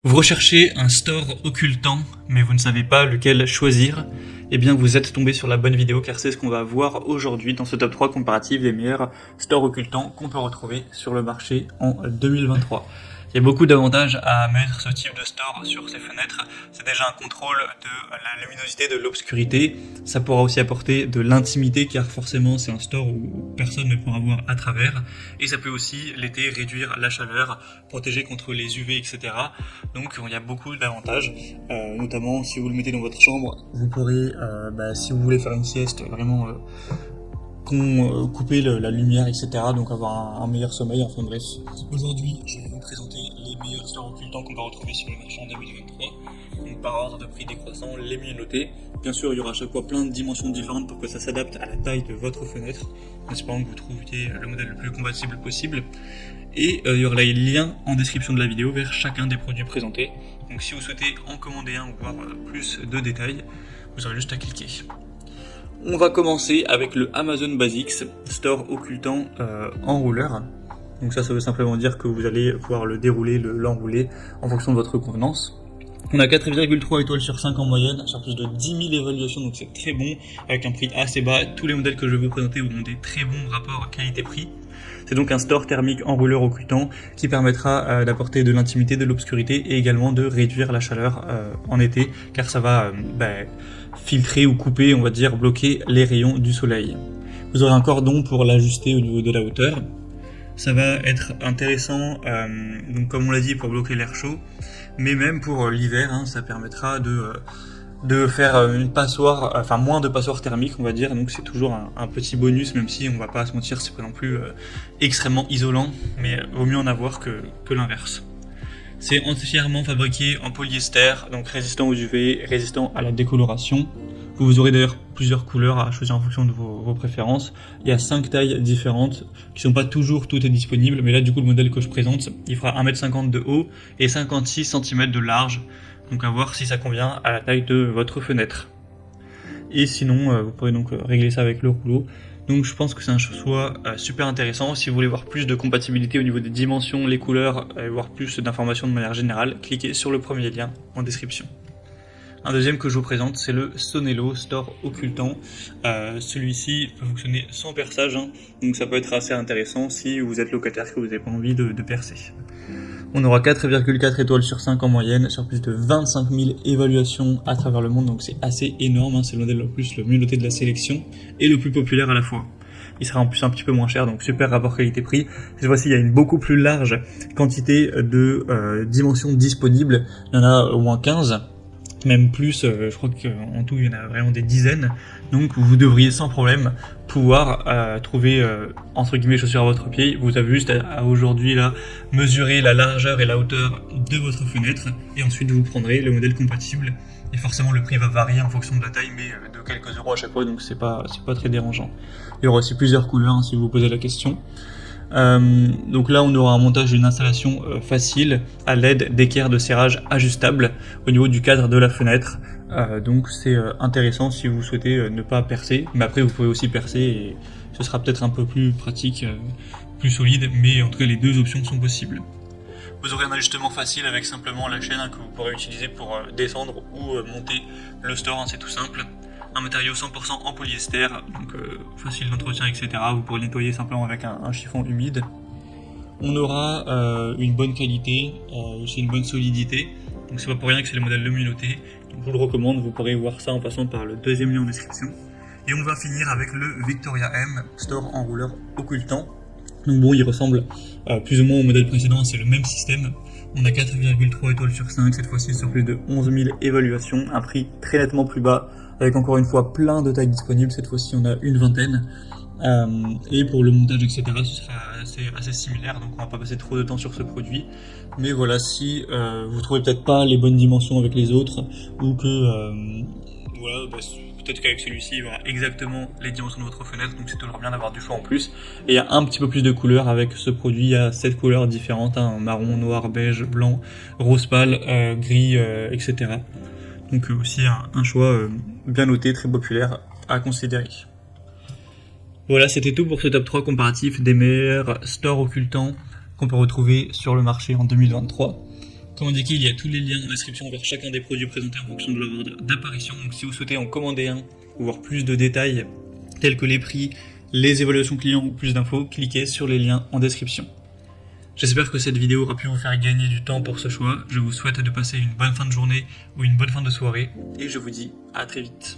Vous recherchez un store occultant, mais vous ne savez pas lequel choisir? Eh bien, vous êtes tombé sur la bonne vidéo, car c'est ce qu'on va voir aujourd'hui dans ce top 3 comparatif des meilleurs stores occultants qu'on peut retrouver sur le marché en 2023. Il y a beaucoup d'avantages à mettre ce type de store sur ses fenêtres. C'est déjà un contrôle de la luminosité, de l'obscurité. Ça pourra aussi apporter de l'intimité, car forcément c'est un store où personne ne pourra voir à travers. Et ça peut aussi, l'été, réduire la chaleur, protéger contre les UV, etc. Donc il y a beaucoup d'avantages, notamment si vous le mettez dans votre chambre, vous pourrez, si vous voulez faire une sieste, vraiment couper la lumière, etc. Donc avoir un meilleur sommeil, enfin bref. Aujourd'hui, je vais vous présenter les meilleurs stores occultants qu'on va retrouver sur le marché en 2023. Donc par ordre de prix décroissant, les mieux notés. Bien sûr, il y aura à chaque fois plein de dimensions différentes pour que ça s'adapte à la taille de votre fenêtre, en espérant que vous trouviez le modèle le plus compatible possible. Et il y aura les liens en description de la vidéo vers chacun des produits présentés. Donc si vous souhaitez en commander un ou voir plus de détails, vous aurez juste à cliquer. On va commencer avec le Amazon Basics Store occultant enrouleur. Donc ça veut simplement dire que vous allez pouvoir le dérouler, l'enrouler en fonction de votre convenance. On a 4,3 étoiles sur 5 en moyenne, sur plus de 10 000 évaluations, donc c'est très bon, avec un prix assez bas. Tous les modèles que je vais vous présenter ont des très bons rapports qualité-prix. C'est donc un store thermique enrouleur occultant qui permettra d'apporter de l'intimité, de l'obscurité et également de réduire la chaleur en été, car ça va filtrer ou couper, on va dire, bloquer les rayons du soleil. Vous aurez un cordon pour l'ajuster au niveau de la hauteur. Ça va être intéressant, donc comme on l'a dit, pour bloquer l'air chaud, mais même pour l'hiver, ça permettra de faire une passoire, enfin moins de passoire thermique, on va dire. Donc c'est toujours un petit bonus, même si on va pas se mentir, c'est pas non plus extrêmement isolant, mais vaut mieux en avoir que l'inverse. C'est entièrement fabriqué en polyester, donc résistant aux UV, résistant à la décoloration. Vous aurez d'ailleurs plusieurs couleurs à choisir en fonction de vos préférences. Il y a 5 tailles différentes qui sont pas toujours toutes disponibles, mais là du coup le modèle que je présente, il fera 1m50 de haut et 56 cm de large. Donc à voir si ça convient à la taille de votre fenêtre. Et sinon, vous pourrez donc régler ça avec le rouleau. Donc je pense que c'est un choix super intéressant. Si vous voulez voir plus de compatibilité au niveau des dimensions, les couleurs, et voir plus d'informations de manière générale, cliquez sur le premier lien en description. Un deuxième que je vous présente, c'est le Sonelo Store occultant. Celui-ci peut fonctionner sans perçage, donc ça peut être assez intéressant si vous êtes locataire et que vous n'avez pas envie de percer. On aura 4,4 étoiles sur 5 en moyenne, sur plus de 25 000 évaluations à travers le monde, donc c'est assez énorme, c'est le modèle le mieux noté de la sélection et le plus populaire à la fois. Il sera en plus un petit peu moins cher, donc super rapport qualité-prix. Cette fois-ci, il y a une beaucoup plus large quantité de dimensions disponibles, il y en a au moins 15. Même plus, je crois qu'en tout il y en a vraiment des dizaines, donc vous devriez sans problème pouvoir trouver entre guillemets chaussures à votre pied. Vous avez juste à aujourd'hui là mesurer la largeur et la hauteur de votre fenêtre et ensuite vous prendrez le modèle compatible et forcément le prix va varier en fonction de la taille, mais de quelques euros à chaque fois, donc c'est pas très dérangeant. Il y aura aussi plusieurs couleurs si vous vous posez la question. Donc là on aura un montage d'une installation facile à l'aide d'équerres de serrage ajustables au niveau du cadre de la fenêtre, donc c'est intéressant si vous souhaitez ne pas percer, mais après vous pouvez aussi percer et ce sera peut-être un peu plus pratique, plus solide, mais en tout cas les deux options sont possibles. Vous aurez un ajustement facile avec simplement la chaîne que vous pourrez utiliser pour descendre ou monter le store, c'est tout simple. Un matériau 100% en polyester, donc facile d'entretien, etc. Vous pourrez le nettoyer simplement avec un chiffon humide. On aura une bonne qualité, aussi une bonne solidité, donc c'est pas pour rien que c'est le modèle le mieux noté. Donc, je vous le recommande, vous pourrez voir ça en passant par le deuxième lien en description. Et on va finir avec le Victoria M Store enrouleur occultant. Donc bon, il ressemble plus ou moins au modèle précédent, c'est le même système. On a 4,3 étoiles sur 5, cette fois-ci sur plus de 11 000 évaluations, un prix très nettement plus bas, avec encore une fois plein de tailles disponibles, cette fois-ci on a une vingtaine. Et pour le montage, etc., ce sera assez similaire, donc on va pas passer trop de temps sur ce produit. Mais voilà, si vous trouvez peut-être pas les bonnes dimensions avec les autres, ou que peut-être qu'avec celui-ci il y aura exactement les dimensions de votre fenêtre, donc c'est toujours bien d'avoir du choix en plus. Et il y a un petit peu plus de couleurs avec ce produit, il y a 7 couleurs différentes, marron, noir, beige, blanc, rose pâle, gris, etc. Donc aussi un choix bien noté, très populaire à considérer. Voilà, c'était tout pour ce top 3 comparatif des meilleurs stores occultants qu'on peut retrouver sur le marché en 2023. Comme indiqué, il y a tous les liens en description vers chacun des produits présentés en fonction de leur ordre d'apparition. Donc si vous souhaitez en commander un ou voir plus de détails tels que les prix, les évaluations clients ou plus d'infos, cliquez sur les liens en description. J'espère que cette vidéo aura pu vous faire gagner du temps pour ce choix. Je vous souhaite de passer une bonne fin de journée ou une bonne fin de soirée et je vous dis à très vite.